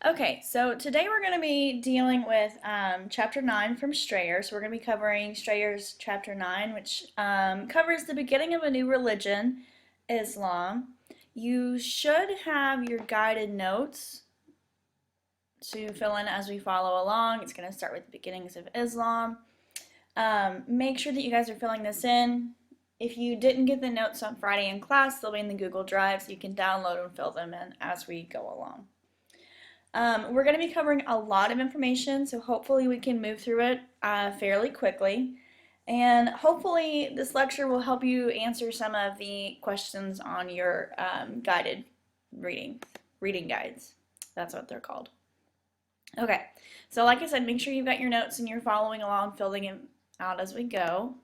Okay, so today we're going to be dealing with Chapter 9 from Strayer. So we're going to be covering Strayer's Chapter 9, which covers the beginning of a new religion, Islam. You should have your guided notes to fill in as we follow along. It's going to start with the beginnings of Islam. Make sure that you guys are filling this in. If you didn't get the notes on Friday in class, they'll be in the Google Drive, so you can download and fill them in as we go along. We're going to be covering a lot of information, so hopefully we can move through it fairly quickly. And hopefully this lecture will help you answer some of the questions on your guided reading guides. That's what they're called. Okay, so like I said, make sure you've got your notes and you're following along, filling them out as we go.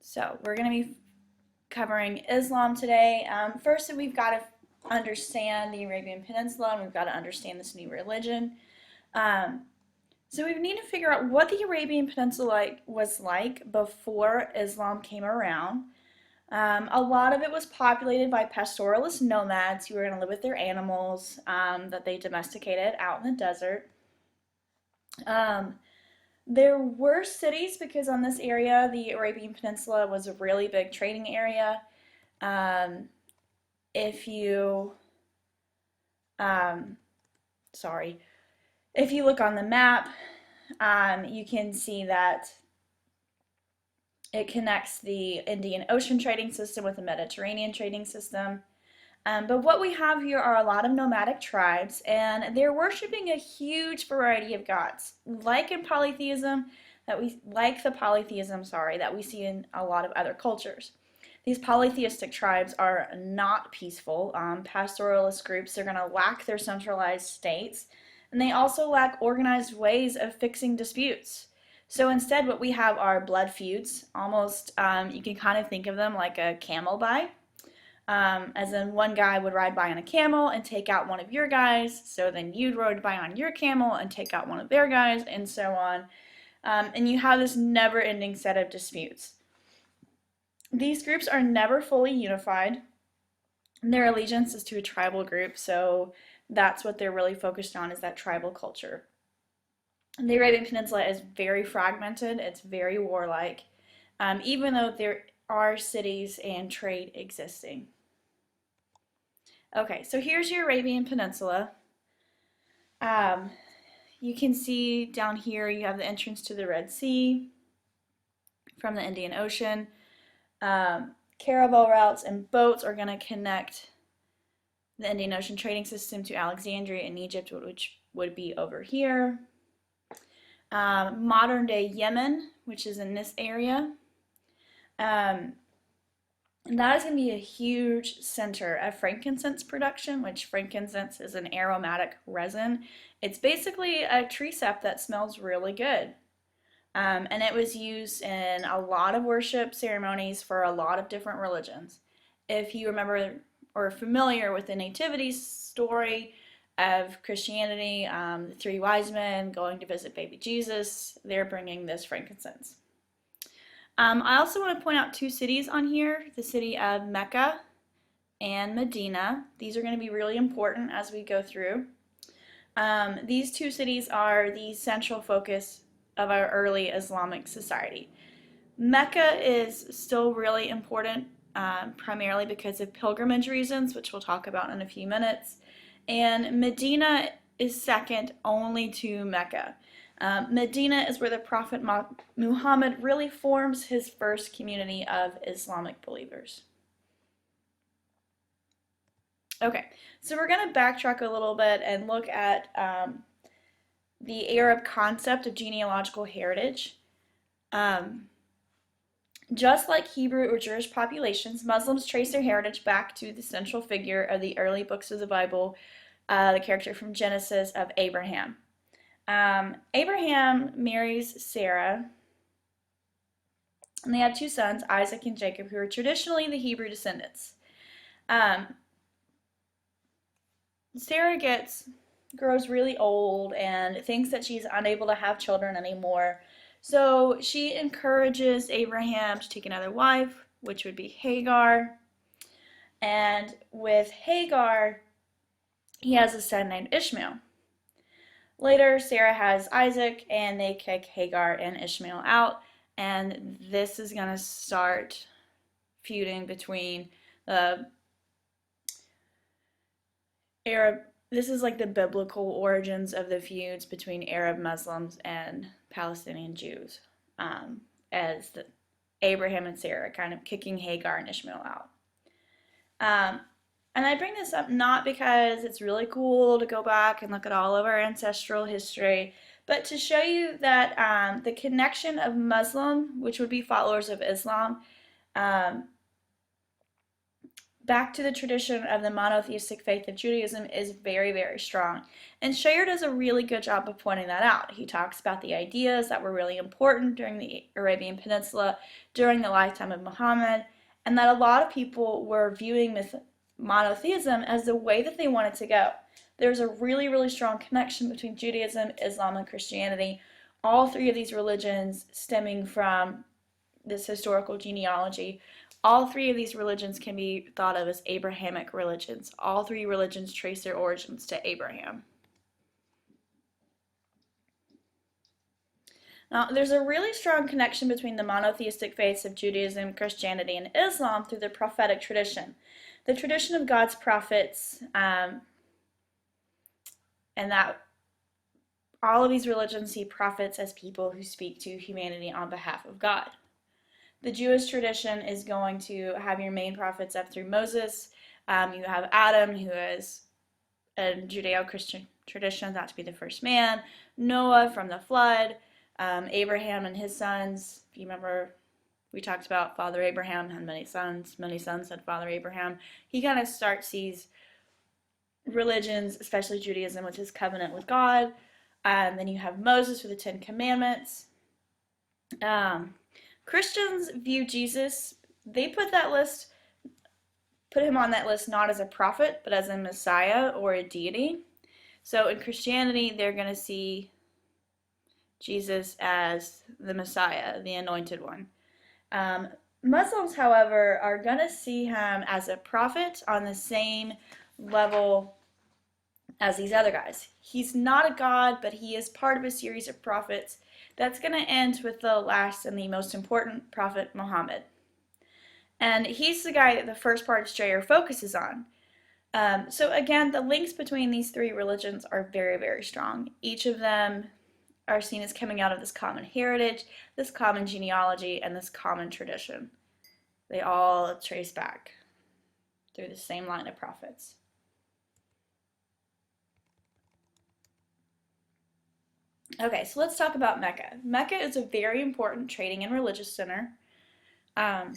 So we're going to be covering Islam today. First, we've got to understand the Arabian Peninsula, and we've got to understand this new religion. So we need to figure out what the Arabian Peninsula was like before Islam came around. A lot of it was populated by pastoralist nomads who were going to live with their animals that they domesticated out in the desert. There were cities because on this area, the Arabian Peninsula was a really big trading area. If you, if you look on the map, you can see that it connects the Indian Ocean trading system with the Mediterranean trading system. But what we have here are a lot of nomadic tribes, and they're worshiping a huge variety of gods, like the polytheism that we see in a lot of other cultures. These polytheistic tribes are not peaceful. Pastoralist groups are going to lack their centralized states, and they also lack organized ways of fixing disputes. So instead, what we have are blood feuds. Almost, you can kind of think of them like a camel buy. As in one guy would ride by on a camel and take out one of your guys, so then you'd ride by on your camel and take out one of their guys, and so on. And you have this never-ending set of disputes. These groups are never fully unified. Their allegiance is to a tribal group, so that's what they're really focused on, is that tribal culture. The Arabian Peninsula is very fragmented. It's very warlike, even though there are cities and trade existing. Okay, so here's your Arabian Peninsula. You can see down here you have the entrance to the Red Sea from the Indian Ocean. Caravel routes and boats are going to connect the Indian Ocean trading system to Alexandria in Egypt, which would be over here. Modern day Yemen, which is in this area. And that is going to be a huge center of frankincense production, which frankincense is an aromatic resin. It's basically a tree sap that smells really good. And it was used in a lot of worship ceremonies for a lot of different religions. If you remember or are familiar with the nativity story of Christianity, the three wise men going to visit baby Jesus, they're bringing this frankincense. I also want to point out two cities on here, the city of Mecca and Medina. These are going to be really important as we go through. These two cities are the central focus of our early Islamic society. Mecca is still really important, primarily because of pilgrimage reasons, which we'll talk about in a few minutes. And Medina is second only to Mecca. Medina is where the Prophet Muhammad really forms his first community of Islamic believers. Okay, so we're going to backtrack a little bit and look at the Arab concept of genealogical heritage. Just like Hebrew or Jewish populations, Muslims trace their heritage back to the central figure of the early books of the Bible, the character from Genesis of Abraham. Abraham marries Sarah, and they have two sons, Isaac and Jacob, who are traditionally the Hebrew descendants. Sarah grows really old and thinks that she's unable to have children anymore, so she encourages Abraham to take another wife, which would be Hagar. And with Hagar, he has a son named Ishmael. Later, Sarah has Isaac, and they kick Hagar and Ishmael out. And this is going to start feuding between the Arab. This is like the biblical origins of the feuds between Arab Muslims and Palestinian Jews, as Abraham and Sarah kind of kicking Hagar and Ishmael out. Um, and I bring this up not because it's really cool to go back and look at all of our ancestral history, but to show you that the connection of Muslim, which would be followers of Islam, um, back to the tradition of the monotheistic faith of Judaism is very, very strong. And Shayer does a really good job of pointing that out. He talks about the ideas that were really important during the Arabian Peninsula, during the lifetime of Muhammad, and that a lot of people were viewing monotheism as the way that they wanted to go. There's a really, really strong connection between Judaism, Islam, and Christianity. All three of these religions stemming from this historical genealogy. All three of these religions can be thought of as Abrahamic religions. All three religions trace their origins to Abraham. Now, there's a really strong connection between the monotheistic faiths of Judaism, Christianity, and Islam through the prophetic tradition. The tradition of God's prophets, and that all of these religions see prophets as people who speak to humanity on behalf of God. The Jewish tradition is going to have your main prophets up through Moses. You have Adam, who is a Judeo-Christian tradition, thought to be the first man. Noah from the flood. Abraham and his sons. If you remember, we talked about Father Abraham had many sons. Many sons had Father Abraham. He kind of starts these religions, especially Judaism, with his covenant with God. Then you have Moses with the Ten Commandments. Christians view Jesus, they put him on that list not as a prophet, but as a Messiah or a deity. So in Christianity, they're going to see Jesus as the Messiah, the anointed one. Muslims, however, are going to see him as a prophet on the same level as these other guys. He's not a god, but he is part of a series of prophets that's going to end with the last and the most important prophet, Muhammad. And he's the guy that the first part of Strayer focuses on. So again, the links between these three religions are very, very strong. Each of them are seen as coming out of this common heritage, this common genealogy, and this common tradition. They all trace back through the same line of prophets. Okay, so let's talk about Mecca. Mecca is a very important trading and religious center. At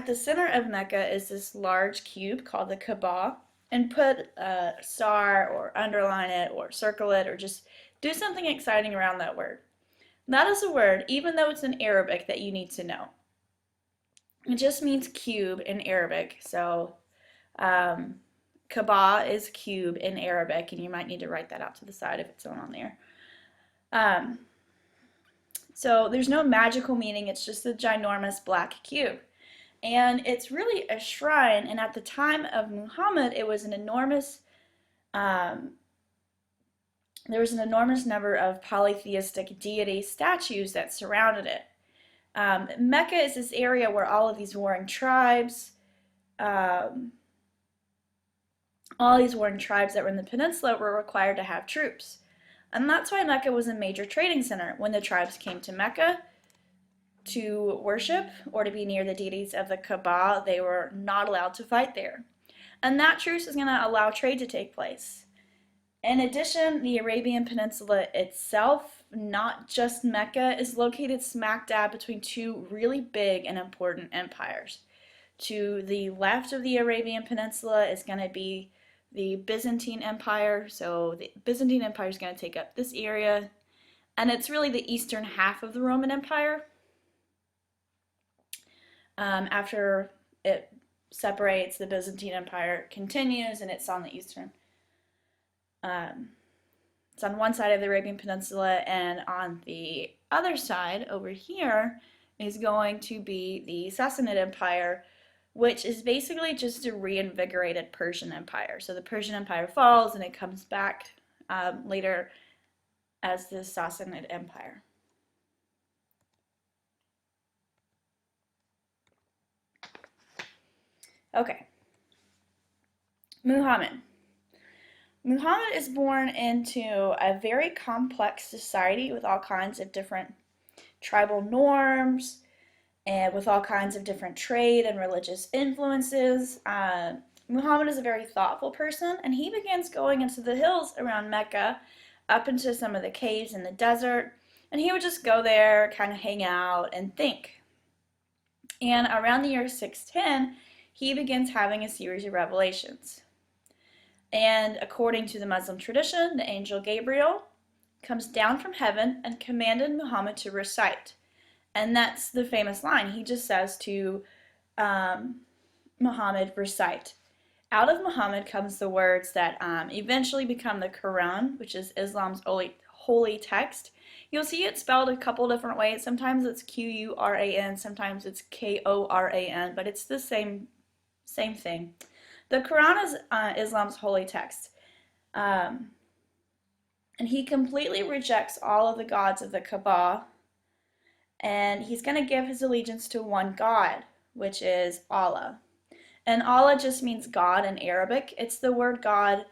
the center of Mecca is this large cube called the Kaaba, and put a star or underline it or circle it or just do something exciting around that word. That is a word, even though it's in Arabic, that you need to know. It just means cube in Arabic, so Kaaba is cube in Arabic, and you might need to write that out to the side if it's on there. So there's no magical meaning, it's just a ginormous black cube. And it's really a shrine, and at the time of Muhammad, it was an enormous, there was an enormous number of polytheistic deity statues that surrounded it. Mecca is this area where all of these warring tribes, that were in the peninsula were required to have troops. And that's why Mecca was a major trading center. When the tribes came to Mecca to worship or to be near the deities of the Kaaba, they were not allowed to fight there. And that truce is going to allow trade to take place. In addition, the Arabian Peninsula itself, not just Mecca, is located smack dab between two really big and important empires. To the left of the Arabian Peninsula is going to be the Byzantine Empire. So the Byzantine Empire is going to take up this area, and it's really the eastern half of the Roman Empire. After it separates, the Byzantine Empire continues, and it's on the eastern. It's on one side of the Arabian Peninsula, and on the other side, over here, is going to be the Sassanid Empire, which is basically just a reinvigorated Persian Empire. So the Persian Empire falls and it comes back later as the Sassanid Empire. Okay, Muhammad. Muhammad is born into a very complex society with all kinds of different tribal norms and with all kinds of different trade and religious influences. Muhammad is a very thoughtful person, and he begins going into the hills around Mecca, up into some of the caves in the desert, and he would just go there, kind of hang out, and think. And around the year 610, he begins having a series of revelations. And according to the Muslim tradition, the angel Gabriel comes down from heaven and commanded Muhammad to recite. And that's the famous line. He just says to Muhammad, recite. Out of Muhammad comes the words that eventually become the Quran, which is Islam's holy text. You'll see it spelled a couple different ways. Sometimes it's Quran, sometimes it's Koran, but it's the same thing. The Quran is Islam's holy text. And he completely rejects all of the gods of the Kaaba, and he's going to give his allegiance to one God, which is Allah. And Allah just means God in Arabic. It's the word God.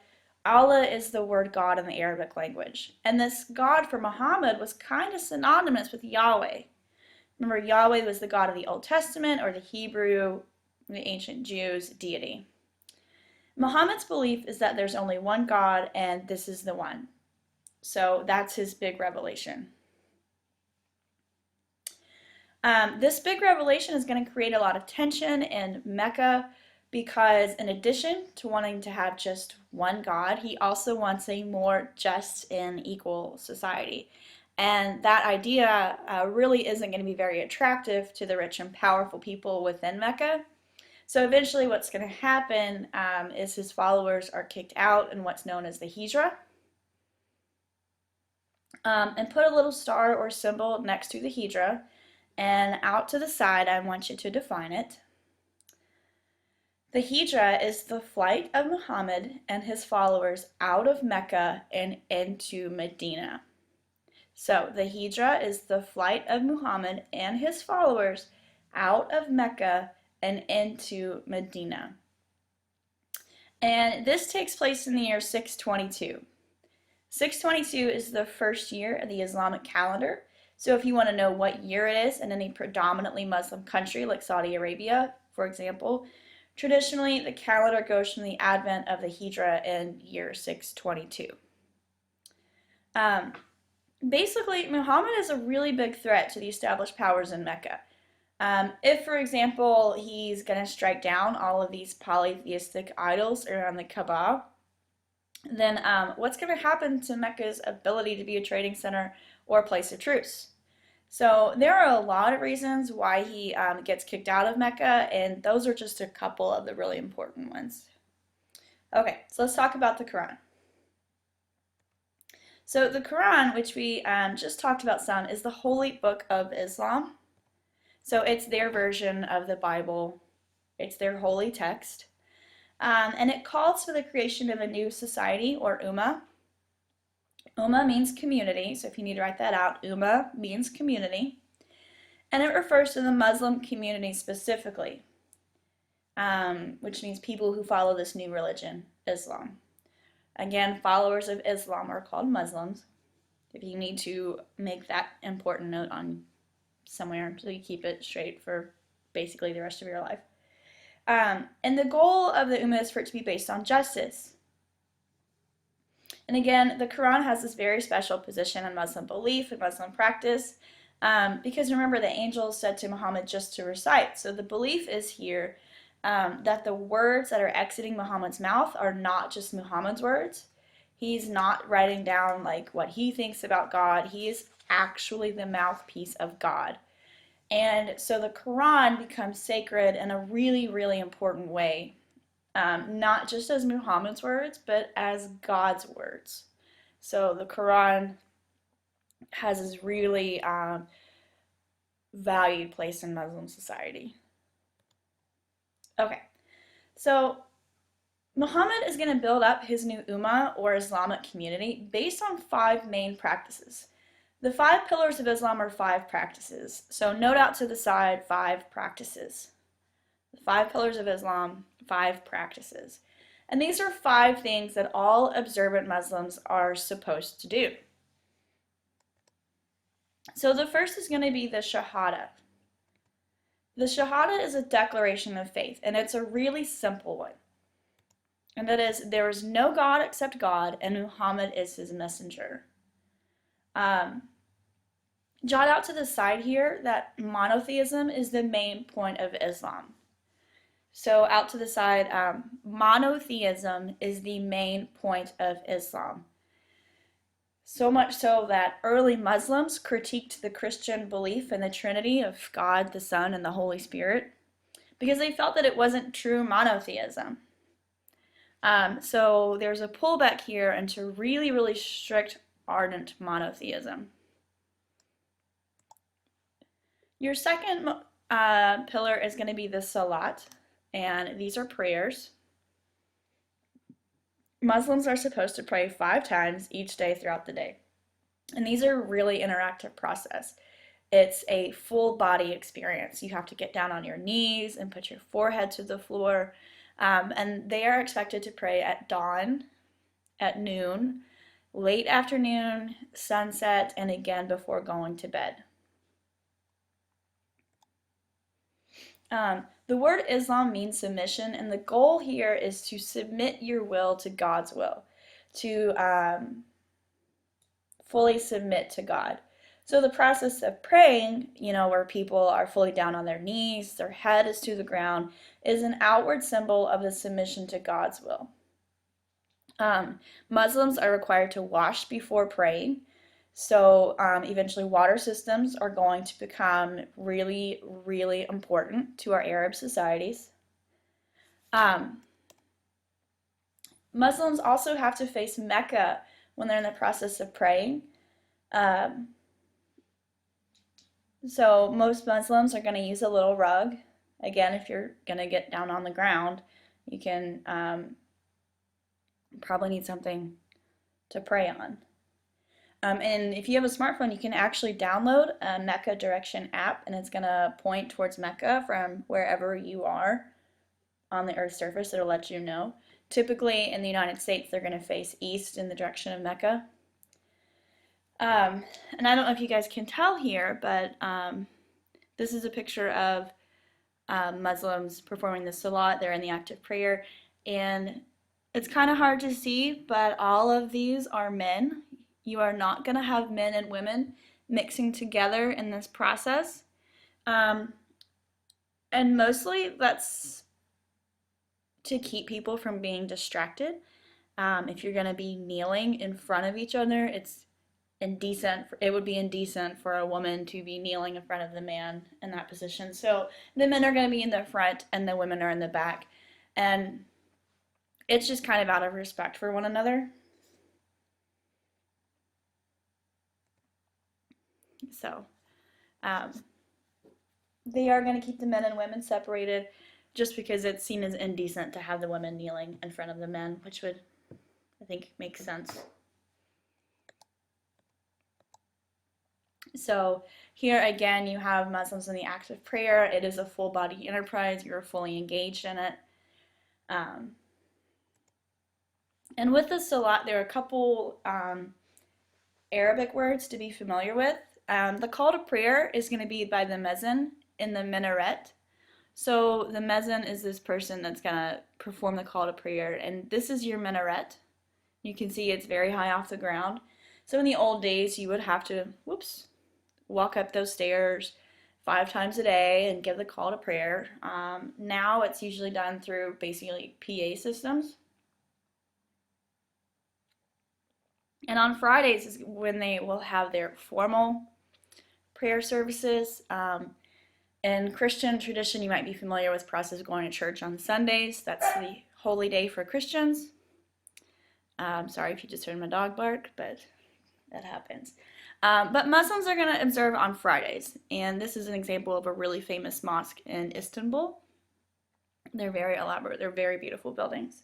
Allah is the word God in the Arabic language. And this God for Muhammad was kind of synonymous with Yahweh. Remember, Yahweh was the God of the Old Testament, or the Hebrew, the ancient Jews' deity. Muhammad's belief is that there's only one God, and this is the one. So that's his big revelation. This big revelation is going to create a lot of tension in Mecca because in addition to wanting to have just one God, he also wants a more just and equal society. And that idea really isn't going to be very attractive to the rich and powerful people within Mecca. So eventually what's going to happen is his followers are kicked out in what's known as the Hijra. And put a little star or symbol next to the Hijra. And out to the side, I want you to define it. The Hijra is the flight of Muhammad and his followers out of Mecca and into Medina. So the Hijra is the flight of Muhammad and his followers out of Mecca and into Medina. And this takes place in the year 622. 622 is the first year of the Islamic calendar. So if you want to know what year it is in any predominantly Muslim country like Saudi Arabia, for example, traditionally the calendar goes from the advent of the Hijra in year 622. Basically, Muhammad is a really big threat to the established powers in Mecca. If, for example, he's going to strike down all of these polytheistic idols around the Kaaba, then what's going to happen to Mecca's ability to be a trading center or a place of truce? So there are a lot of reasons why he gets kicked out of Mecca, and those are just a couple of the really important ones. Okay, so let's talk about the Quran. So the Quran, which we just talked about some, is the holy book of Islam. So it's their version of the Bible. It's their holy text. And it calls for the creation of a new society, or Ummah. Ummah means community, so if you need to write that out, Ummah means community. And it refers to the Muslim community specifically, which means people who follow this new religion, Islam. Again, followers of Islam are called Muslims. If you need to make that important note on somewhere so you keep it straight for basically the rest of your life. And the goal of the Ummah is for it to be based on justice. And again, the Quran has this very special position in Muslim belief and Muslim practice because remember, the angels said to Muhammad just to recite. So the belief is here that the words that are exiting Muhammad's mouth are not just Muhammad's words. He's not writing down like what he thinks about God. He is actually the mouthpiece of God. And so the Quran becomes sacred in a really, really important way. Not just as Muhammad's words, but as God's words. So the Quran has this really valued place in Muslim society. Okay, so Muhammad is going to build up his new Ummah or Islamic community based on five main practices. The five pillars of Islam are five practices. So note out to the side, five practices. The five pillars of Islam, five practices. And these are five things that all observant Muslims are supposed to do. So the first is going to be the Shahada. The Shahada is a declaration of faith, and it's a really simple one. And that is, there is no God except God, and Muhammad is his messenger. Jot out to the side here that monotheism is the main point of Islam. So out to the side, monotheism is the main point of Islam. So much so that early Muslims critiqued the Christian belief in the Trinity of God, the Son, and the Holy Spirit because they felt that it wasn't true monotheism. So there's a pullback here into really, really strict, ardent monotheism. Your second pillar is going to be the Salat, and these are prayers. Muslims are supposed to pray 5 times each day throughout the day. And these are really interactive process. It's a full body experience. You have to get down on your knees and put your forehead to the floor. And they are expected to pray at dawn, at noon, late afternoon, sunset, and again before going to bed. The word Islam means submission, and the goal here is to submit your will to God's will, to fully submit to God. So the process of praying, where people are fully down on their knees, their head is to the ground, is an outward symbol of the submission to God's will. Muslims are required to wash before praying. So eventually water systems are going to become really, really important to our Arab societies. Muslims also have to face Mecca when they're in the process of praying. So most Muslims are going to use a little rug. Again, if you're going to get down on the ground, you can probably need something to pray on. And if you have a smartphone, you can actually download a Mecca direction app, and it's going to point towards Mecca from wherever you are on the Earth's surface. It'll let you know. Typically, in the United States, they're going to face east in the direction of Mecca. And I don't know if you guys can tell here, but this is a picture of Muslims performing the Salat. They're in the act of prayer, and it's kind of hard to see, but all of these are men. You are not going to have men and women mixing together in this process. And mostly that's to keep people from being distracted. If you're going to be kneeling in front of each other, it's indecent. It would be indecent for a woman to be kneeling in front of the man in that position. So the men are going to be in the front and the women are in the back. And it's just kind of out of respect for one another. So they are going to keep the men and women separated just because it's seen as indecent to have the women kneeling in front of the men, which would, I think, make sense. So here again, you have Muslims in the act of prayer. It is a full body enterprise. You're fully engaged in it. And with the Salat, there are a couple Arabic words to be familiar with. The call to prayer is going to be by the muezzin in the minaret. So the muezzin is this person that's going to perform the call to prayer, and this is your minaret. You can see it's very high off the ground. So in the old days, you would have to, walk up those stairs 5 times a day and give the call to prayer. Now it's usually done through basically PA systems. And on Fridays is when they will have their formal prayer services. In Christian tradition, you might be familiar with the process of going to church on Sundays. That's the holy day for Christians. Sorry if you just heard my dog bark, but that happens. But Muslims are going to observe on Fridays, and this is an example of a really famous mosque in Istanbul. They're very elaborate. They're very beautiful buildings.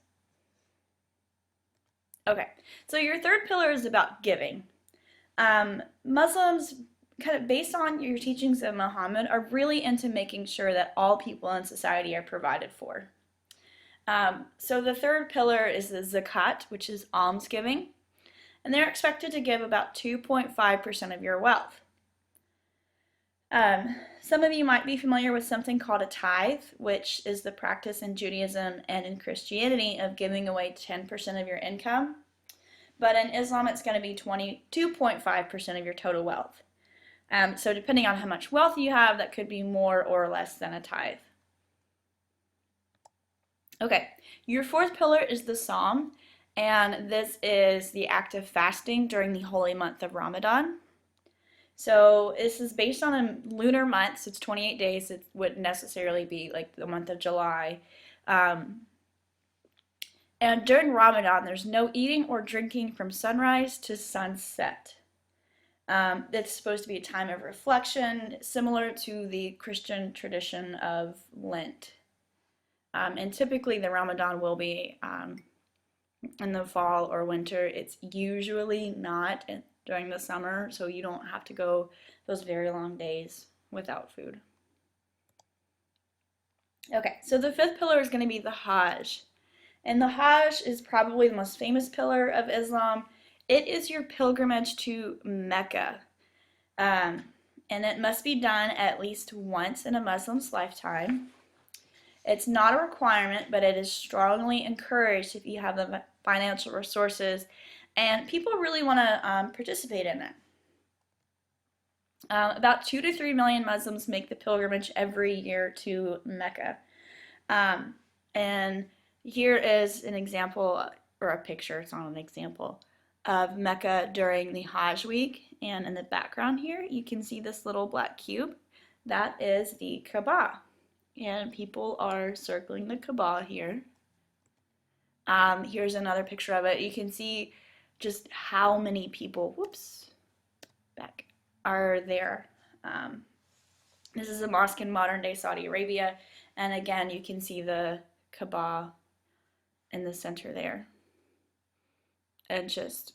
Okay, so your third pillar is about giving. Muslims, kind of based on your teachings of Muhammad, are really into making sure that all people in society are provided for. So the third pillar is the zakat, which is almsgiving, and they're expected to give about 2.5% of your wealth. Some of you might be familiar with something called a tithe, which is the practice in Judaism and in Christianity of giving away 10% of your income. But in Islam, it's going to be 22.5% of your total wealth. So depending on how much wealth you have, that could be more or less than a tithe. Okay, your fourth pillar is the Psalm, and this is the act of fasting during the holy month of Ramadan. So this is based on a lunar month, so it's 28 days. It wouldn't necessarily be like the month of July. And during Ramadan, there's no eating or drinking from sunrise to sunset. It's supposed to be a time of reflection, similar to the Christian tradition of Lent. And typically the Ramadan will be in the fall or winter. It's usually not during the summer, so you don't have to go those very long days without food. Okay, so the fifth pillar is going to be the Hajj. And the Hajj is probably the most famous pillar of Islam. It is your pilgrimage to Mecca. And it must be done at least once in a Muslim's lifetime. It's not a requirement, but it is strongly encouraged if you have the financial resources, and people really want to participate in it. About 2 to 3 million Muslims make the pilgrimage every year to Mecca. And here is an example, or a picture, it's not an example, of Mecca during the Hajj week. And in the background here, you can see this little black cube. That is the Kaaba. And people are circling the Kaaba here. Here's another picture of it. You can see just how many people, are there. This is a mosque in modern day Saudi Arabia. And again, you can see the Kaaba in the center there. And just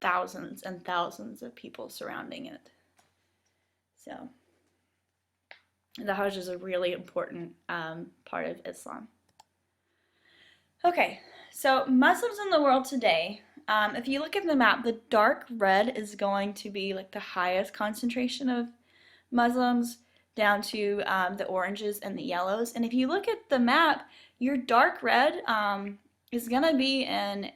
thousands and thousands of people surrounding it. So the Hajj is a really important part of Islam. Okay, so Muslims in the world today, if you look at the map, the dark red is going to be like the highest concentration of Muslims, down to the oranges and the yellows. And if you look at the map, your dark red is going to be in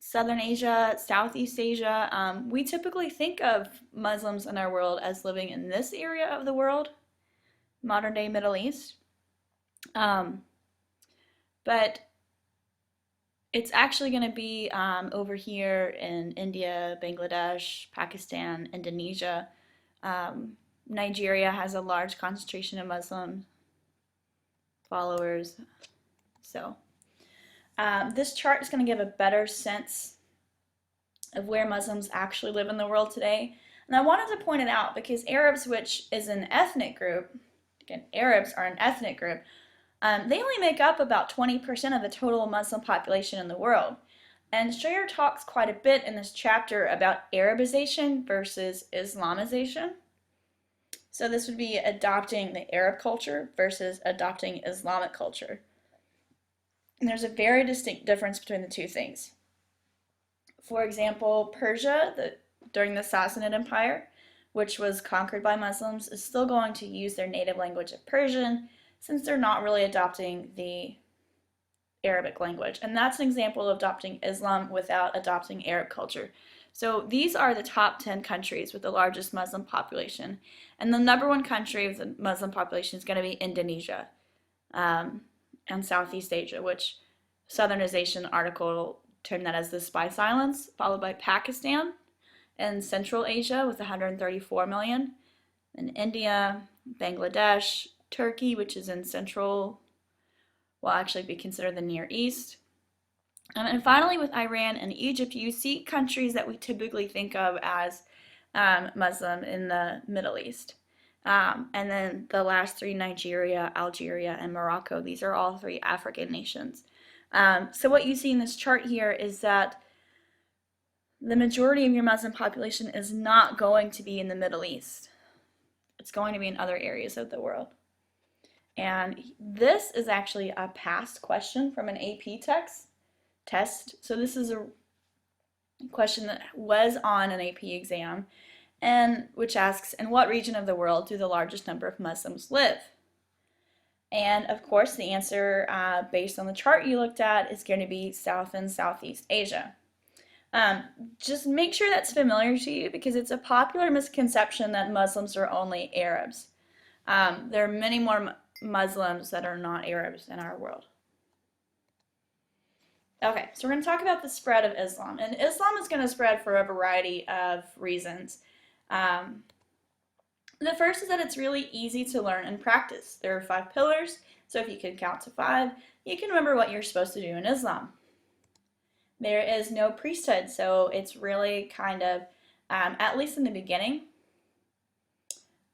Southern Asia, Southeast Asia. We typically think of Muslims in our world as living in this area of the world, modern day Middle East. But it's actually going to be over here in India, Bangladesh, Pakistan, Indonesia. Nigeria has a large concentration of Muslim followers. So this chart is going to give a better sense of where Muslims actually live in the world today. And I wanted to point it out because Arabs, which is an ethnic group, again, Arabs are an ethnic group, they only make up about 20% of the total Muslim population in the world. And Strayer talks quite a bit in this chapter about Arabization versus Islamization. So this would be adopting the Arab culture versus adopting Islamic culture. And there's a very distinct difference between the two things. For example, Persia, during the Sassanid Empire, which was conquered by Muslims, is still going to use their native language of Persian, since they're not really adopting the Arabic language. And that's an example of adopting Islam without adopting Arab culture. So these are the top 10 countries with the largest Muslim population. And the number one country with the Muslim population is going to be Indonesia and Southeast Asia, which Southernization article termed that as the Spice Islands, followed by Pakistan and Central Asia with 134 million, and India, Bangladesh, Turkey, which is in Central, will actually be considered the Near East. And finally, with Iran and Egypt, you see countries that we typically think of as Muslim in the Middle East. And then the last three, Nigeria, Algeria, and Morocco. These are all three African nations. So what you see in this chart here is that the majority of your Muslim population is not going to be in the Middle East. It's going to be in other areas of the world. And this is actually a past question from an AP test. So this is a question that was on an AP exam, and which asks, in what region of the world do the largest number of Muslims live? And of course, the answer based on the chart you looked at is going to be South and Southeast Asia. Just make sure that's familiar to you, because it's a popular misconception that Muslims are only Arabs. There are many more Muslims that are not Arabs in our world. Okay, so we're going to talk about the spread of Islam. And Islam is going to spread for a variety of reasons. The first is that it's really easy to learn and practice. There are 5 pillars, so if you can count to 5, you can remember what you're supposed to do in Islam. There is no priesthood, so it's really kind of, at least in the beginning,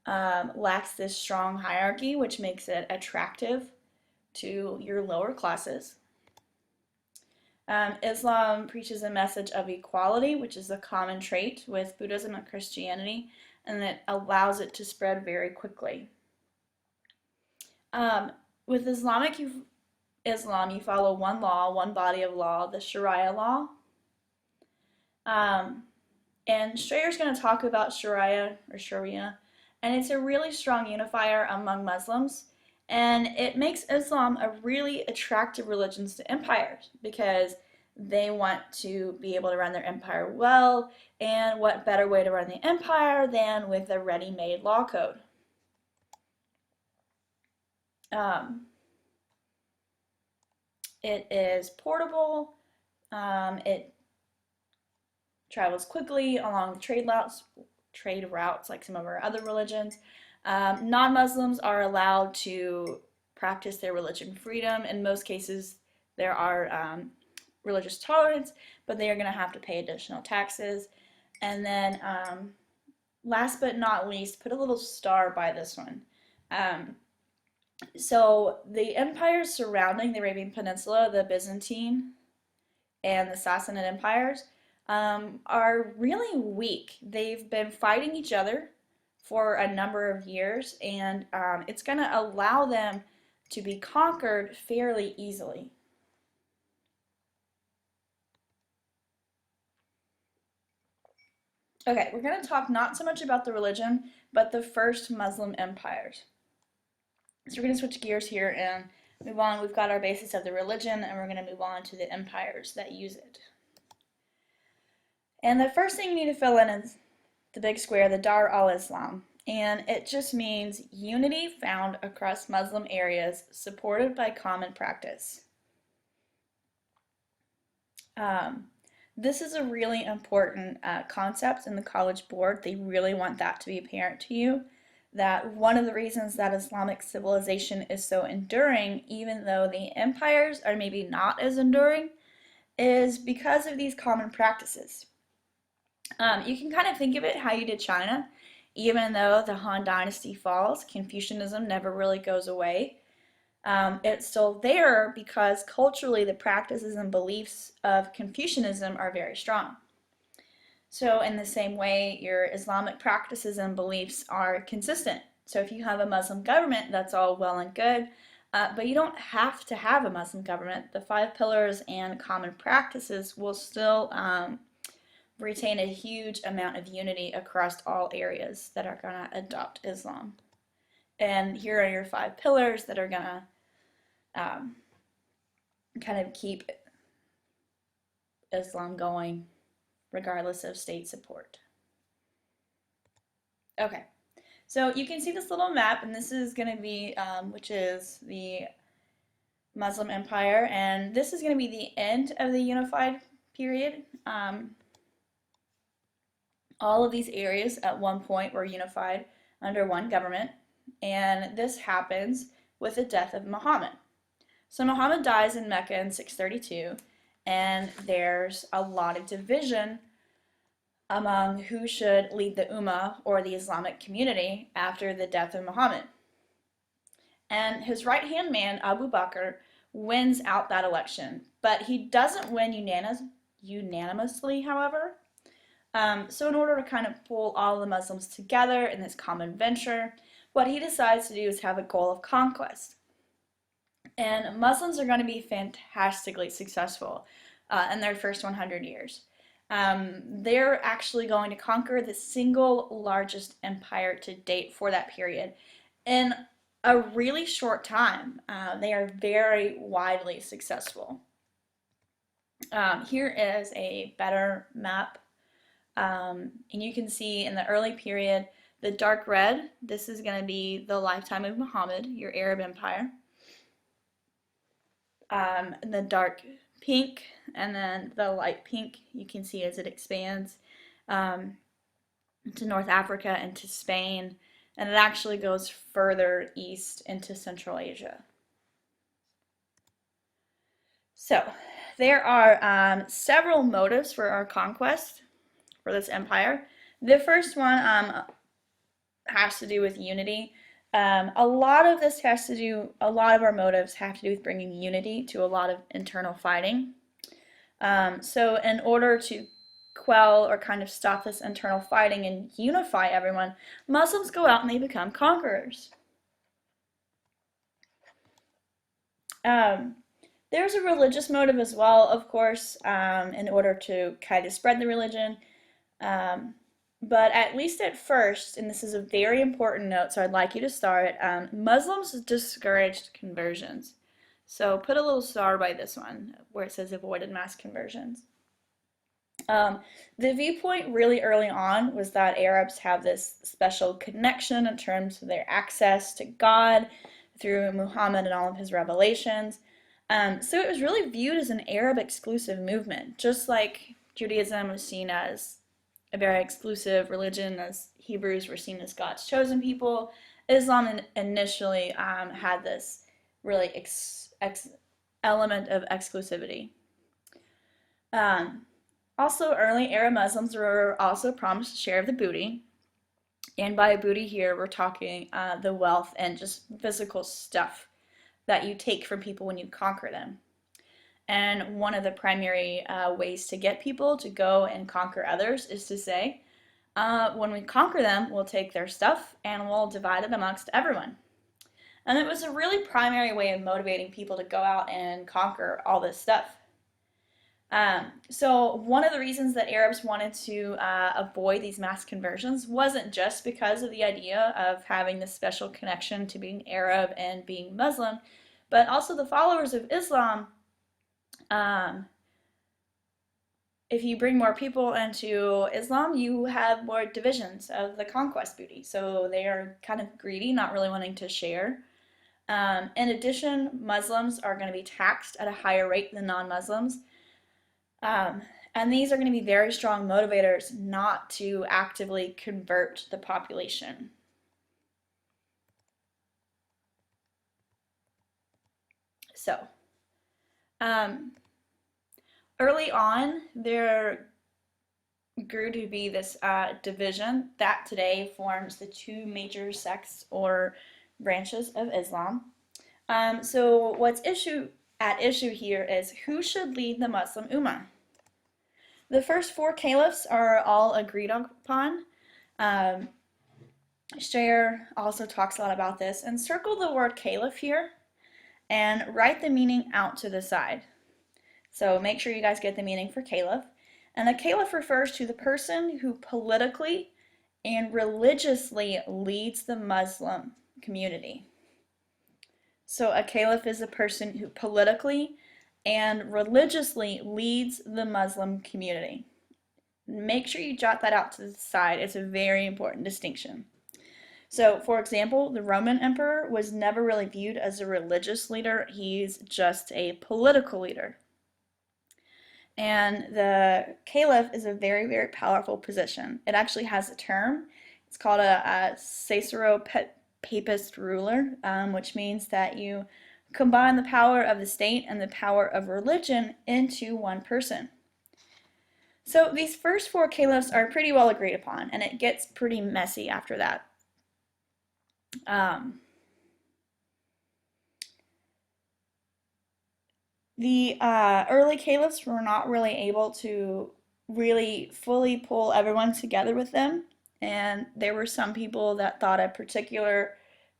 lacks this strong hierarchy, which makes it attractive to your lower classes. Islam preaches a message of equality, which is a common trait with Buddhism and Christianity, and it allows it to spread very quickly. With Islamic Islam, you follow one law, one body of law, the Sharia law. And Strayer's going to talk about Sharia, and it's a really strong unifier among Muslims, and it makes Islam a really attractive religion to empires, because they want to be able to run their empire well, and what better way to run the empire than with a ready-made law code. It is portable, it travels quickly along the trade routes like some of our other religions. Non-Muslims are allowed to practice their religion freedom. In most cases, there are religious tolerance, but they are going to have to pay additional taxes. And then last but not least, put a little star by this one. So the empires surrounding the Arabian Peninsula, the Byzantine and the Sassanid empires, are really weak. They've been fighting each other for a number of years, and it's going to allow them to be conquered fairly easily. Okay, we're going to talk not so much about the religion, but the first Muslim empires. So we're going to switch gears here and move on. We've got our basis of the religion, and we're going to move on to the empires that use it. And the first thing you need to fill in is the big square, the Dar al-Islam. And it just means unity found across Muslim areas supported by common practice. This is a really important concept in the College Board. They really want that to be apparent to you, that one of the reasons that Islamic civilization is so enduring, even though the empires are maybe not as enduring, is because of these common practices. You can kind of think of it how you did China. Even though the Han Dynasty falls, Confucianism never really goes away. It's still there because culturally the practices and beliefs of Confucianism are very strong. So in the same way, your Islamic practices and beliefs are consistent. So if you have a Muslim government, that's all well and good, but you don't have to have a Muslim government. The 5 pillars and common practices will still retain a huge amount of unity across all areas that are going to adopt Islam. And here are your 5 pillars that are going to kind of keep Islam going regardless of state support. Okay, so you can see this little map, and this is going to be, which is the Muslim Empire, and this is going to be the end of the unified period. All of these areas at one point were unified under one government, and this happens with the death of Muhammad. So Muhammad dies in Mecca in 632, and there's a lot of division among who should lead the Ummah, or the Islamic community, after the death of Muhammad. And his right-hand man, Abu Bakr, wins out that election, but he doesn't win unanimously, however. So in order to kind of pull all the Muslims together in this common venture, what he decides to do is have a goal of conquest. And Muslims are going to be fantastically successful in their first 100 years. They're actually going to conquer the single largest empire to date for that period in a really short time. They are very widely successful. Here is a better map. And you can see in the early period, the dark red, this is going to be the lifetime of Muhammad, your Arab empire. And the dark pink, and then the light pink, you can see as it expands to North Africa and to Spain, and it actually goes further east into Central Asia. So there are several motives for our conquest for this empire. The first one has to do with unity. A lot of our motives have to do with bringing unity to a lot of internal fighting. So in order to quell or kind of stop this internal fighting and unify everyone, Muslims go out and they become conquerors. There's a religious motive as well, of course, in order to kind of spread the religion. But at least at first, and this is a very important note, so I'd like you to start, Muslims discouraged conversions. So put a little star by this one where it says avoided mass conversions. The viewpoint really early on was that Arabs have this special connection in terms of their access to God through Muhammad and all of his revelations. So it was really viewed as an Arab exclusive movement, just like Judaism was seen as a very exclusive religion, as Hebrews were seen as God's chosen people. Islam initially had this really element of exclusivity. Also, early Arab Muslims were also promised a share of the booty. And by booty here, we're talking the wealth and just physical stuff that you take from people when you conquer them. And one of the primary ways to get people to go and conquer others is to say, when we conquer them, we'll take their stuff and we'll divide it amongst everyone. And it was a really primary way of motivating people to go out and conquer all this stuff. So one of the reasons that Arabs wanted to avoid these mass conversions wasn't just because of the idea of having this special connection to being Arab and being Muslim, but also the followers of Islam. If you bring more people into Islam, you have more divisions of the conquest booty. So they are kind of greedy, not really wanting to share. In addition, Muslims are going to be taxed at a higher rate than non-Muslims. And these are going to be very strong motivators not to actively convert the population. So, early on, there grew to be this division that today forms the two major sects or branches of Islam. So what's at issue here is who should lead the Muslim Ummah. The first four caliphs are all agreed upon. Shayer also talks a lot about this. And circle the word caliph here and write the meaning out to the side. So make sure you guys get the meaning for caliph. And a caliph refers to the person who politically and religiously leads the Muslim community. So a caliph is a person who politically and religiously leads the Muslim community. Make sure you jot that out to the side. It's a very important distinction. So, for example, the Roman emperor was never really viewed as a religious leader. He's just a political leader. And the caliph is a very, very powerful position. It actually has a term. It's called a Caesaro-Papist ruler, which means that you combine the power of the state and the power of religion into one person. So these first four caliphs are pretty well agreed upon, and it gets pretty messy after that. Um, the early caliphs were not really able to really fully pull everyone together with them, and there were some people that thought a particular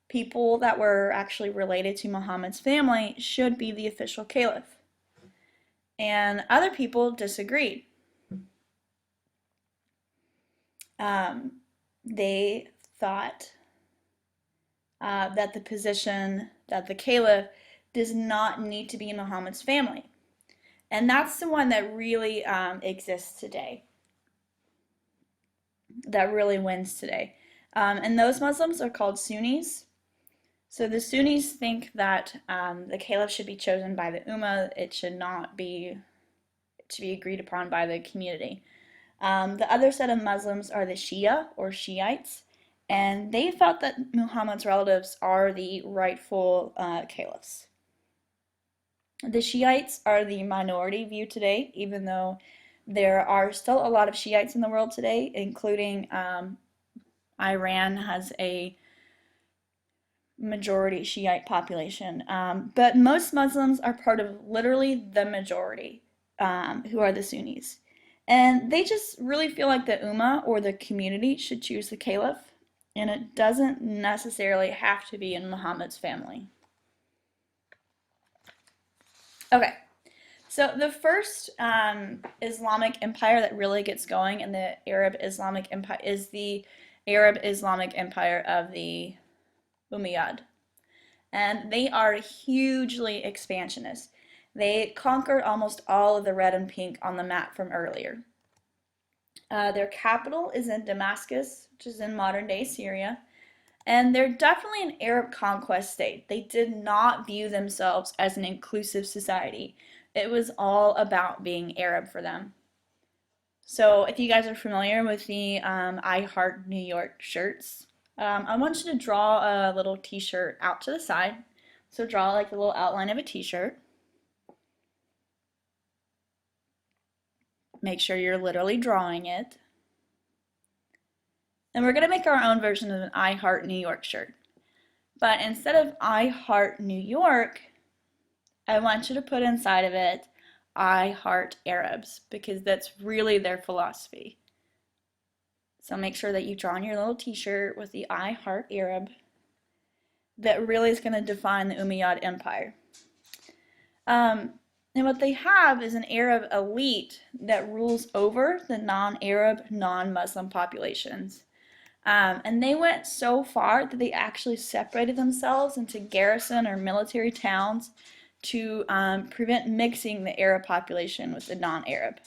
people that were actually related to Muhammad's family should be the official caliph, and other people disagreed. Um, they thought that the position that the caliph does not need to be in Muhammad's family. And that's the one that really exists today, that really wins today. And those Muslims are called Sunnis. So the Sunnis think that the caliph should be chosen by the Ummah. It should not be to be agreed upon by the community. The other set of Muslims are the Shia or Shiites, and they felt that Muhammad's relatives are the rightful caliphs. The Shiites are the minority view today, even though there are still a lot of Shiites in the world today, including Iran has a majority Shiite population. But most Muslims are part of literally the majority, who are the Sunnis. And they just really feel like the Ummah or the community should choose the caliph, and it doesn't necessarily have to be in Muhammad's family. Okay, so the first Islamic empire that really gets going in the Arab Islamic Empire is the Arab Islamic Empire of the Umayyad. And they are hugely expansionist. They conquered almost all of the red and pink on the map from earlier. Their capital is in Damascus, which is in modern day Syria. And they're definitely an Arab conquest state. They did not view themselves as an inclusive society. It was all about being Arab for them. So if you guys are familiar with the I Heart New York shirts, I want you to draw a little t-shirt out to the side. So draw like the little outline of a t-shirt. Make sure you're literally drawing it. And we're going to make our own version of an I Heart New York shirt. But instead of I Heart New York, I want you to put inside of it I Heart Arabs, because that's really their philosophy. So make sure that you draw on your little t-shirt with the I Heart Arab. That really is going to define the Umayyad Empire. And what they have is an Arab elite that rules over the non-Arab, non-Muslim populations. And they went so far that they actually separated themselves into garrison or military towns to prevent mixing the Arab population with the non-Arab.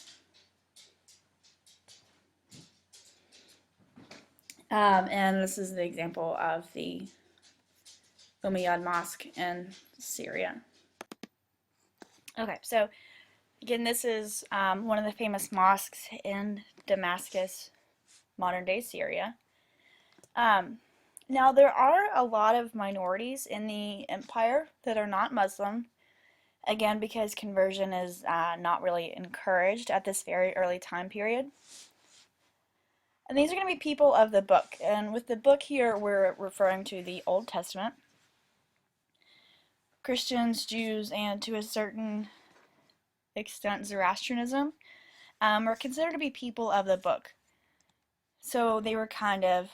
And this is the example of the Umayyad Mosque in Syria. Okay, so again, this is one of the famous mosques in Damascus, modern day Syria. Now, there are a lot of minorities in the empire that are not Muslim, again, because conversion is not really encouraged at this very early time period. And these are going to be people of the book. And with the book here, we're referring to the Old Testament. Christians, Jews, and to a certain extent Zoroastrianism are considered to be people of the book. So they were kind of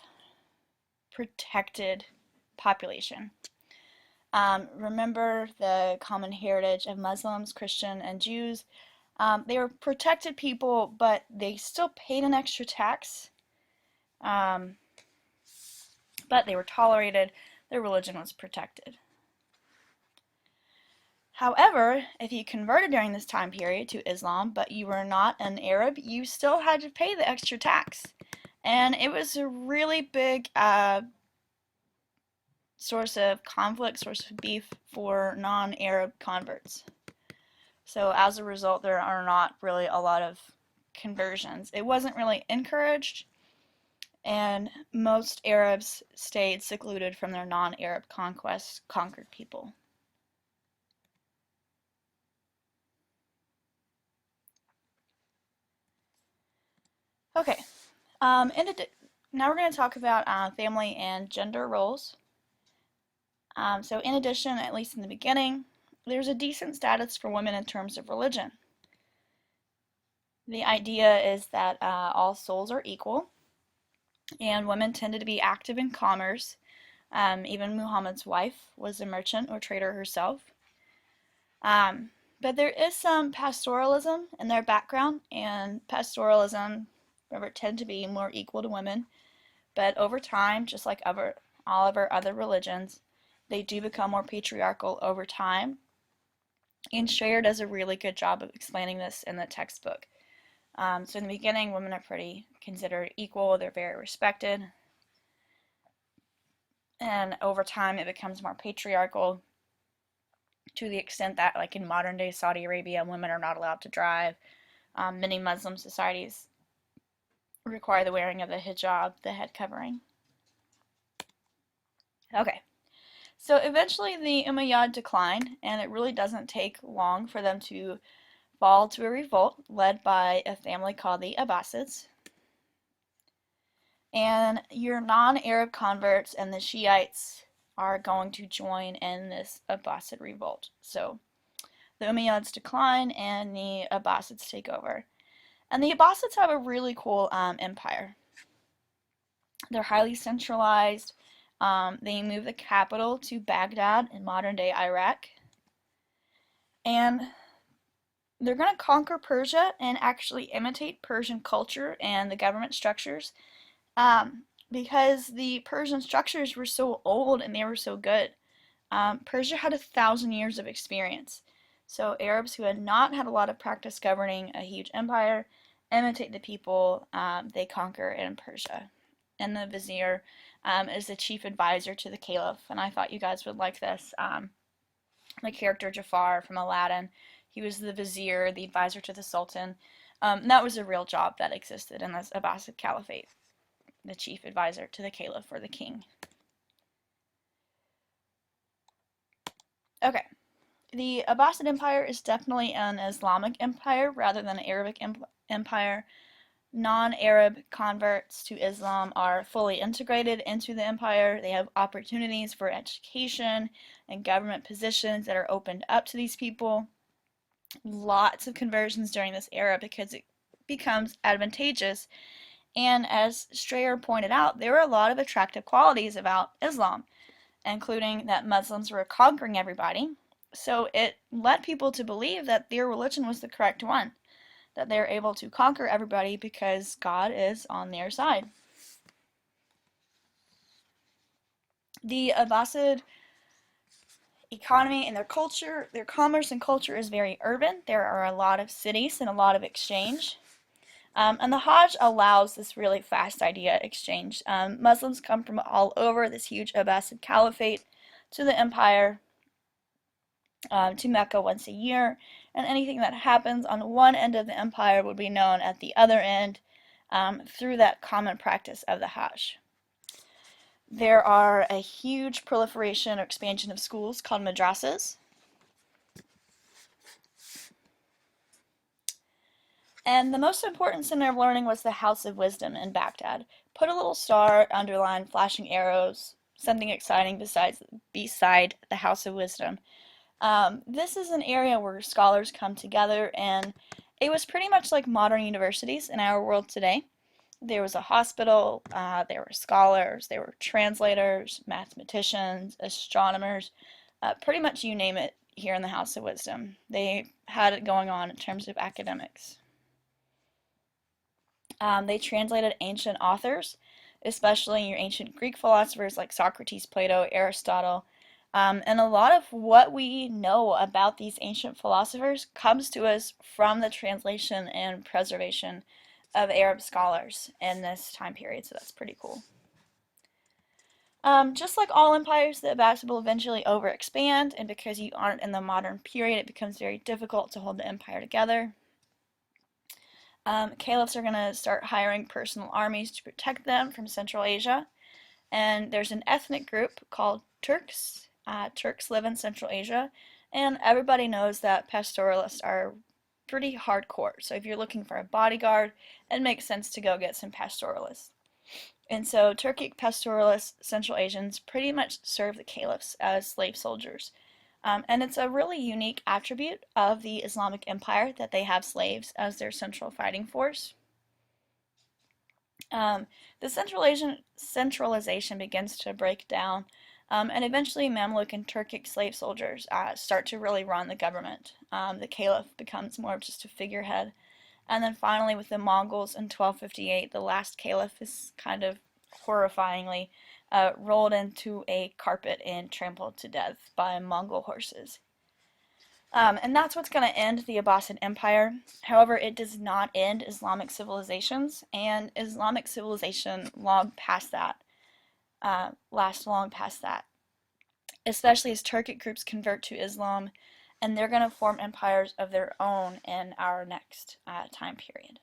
protected population. Remember the common heritage of Muslims, Christian, and Jews. They were protected people, but they still paid an extra tax. But they were tolerated. Their religion was protected. However, if you converted during this time period to Islam, but you were not an Arab, you still had to pay the extra tax. And it was a really big source of conflict, source of beef for non-Arab converts. So as a result, there are not really a lot of conversions. It wasn't really encouraged, and most Arabs stayed secluded from their non-Arab conquered people. Okay, now we're going to talk about family and gender roles. So in addition, at least in the beginning, there's a decent status for women in terms of religion. The idea is that all souls are equal, and women tended to be active in commerce. Even Muhammad's wife was a merchant or trader herself. Um, but there is some pastoralism in their background, and pastoralism, remember, tend to be more equal to women. But over time, just like all of our other religions, they do become more patriarchal over time. And Schreier does a really good job of explaining this in the textbook. So in the beginning, women are pretty considered equal. They're very respected. And over time, it becomes more patriarchal to the extent that, like in modern day Saudi Arabia, women are not allowed to drive. Many Muslim societies require the wearing of the hijab, the head covering. Okay, so eventually the Umayyad decline, and it really doesn't take long for them to fall to a revolt led by a family called the Abbasids. And your non-Arab converts and the Shiites are going to join in this Abbasid revolt. So the Umayyads decline and the Abbasids take over. And the Abbasids have a really cool empire. They're highly centralized. They move the capital to Baghdad in modern day Iraq. And they're going to conquer Persia and actually imitate Persian culture and the government structures because the Persian structures were so old and they were so good. Persia had 1,000 years of experience. So Arabs who had not had a lot of practice governing a huge empire imitate the people they conquer in Persia. And the vizier is the chief advisor to the caliph. And I thought you guys would like this. The character Jafar from Aladdin, he was the vizier, the advisor to the sultan. That was a real job that existed in this Abbasid caliphate, the chief advisor to the caliph or the king. Okay, the Abbasid Empire is definitely an Islamic empire rather than an Arabic empire. Non-Arab converts to Islam are fully integrated into the empire. They have opportunities for education and government positions that are opened up to these people. Lots of conversions during this era because it becomes advantageous. And as Strayer pointed out, there were a lot of attractive qualities about Islam, including that Muslims were conquering everybody. So it led people to believe that their religion was the correct one, that they're able to conquer everybody because God is on their side. The Abbasid economy and their culture, their commerce and culture is very urban. There are a lot of cities and a lot of exchange. And the Hajj allows this really fast idea exchange. Muslims come from all over this huge Abbasid caliphate to the empire, to Mecca once a year, and anything that happens on one end of the empire would be known at the other end through that common practice of the Hajj. There are a huge proliferation or expansion of schools called madrasas. And the most important center of learning was the House of Wisdom in Baghdad. Put a little star, underline, flashing arrows, something exciting beside the House of Wisdom. This is an area where scholars come together, and it was pretty much like modern universities in our world today. There was a hospital, there were scholars, there were translators, mathematicians, astronomers, pretty much you name it here in the House of Wisdom. They had it going on in terms of academics. They translated ancient authors, especially your ancient Greek philosophers like Socrates, Plato, Aristotle. And a lot of what we know about these ancient philosophers comes to us from the translation and preservation of Arab scholars in this time period, so that's pretty cool. Just like all empires, the Abbasid will eventually overexpand, and because you aren't in the modern period, it becomes very difficult to hold the empire together. Caliphs are going to start hiring personal armies to protect them from Central Asia, and there's an ethnic group called Turks. Turks live in Central Asia, and everybody knows that pastoralists are pretty hardcore. So if you're looking for a bodyguard, it makes sense to go get some pastoralists. And so Turkic pastoralists, Central Asians, pretty much serve the caliphs as slave soldiers. And it's a really unique attribute of the Islamic Empire that they have slaves as their central fighting force. Um, the centralization begins to break down, and eventually Mamluk and Turkic slave soldiers start to really run the government. The caliph becomes more of just a figurehead. And then finally, with the Mongols in 1258, the last caliph is kind of horrifyingly rolled into a carpet and trampled to death by Mongol horses. And that's what's going to end the Abbasid Empire. However, it does not end Islamic civilizations, and Islamic civilization lasts long past that, especially as Turkic groups convert to Islam, and they're going to form empires of their own in our next time period.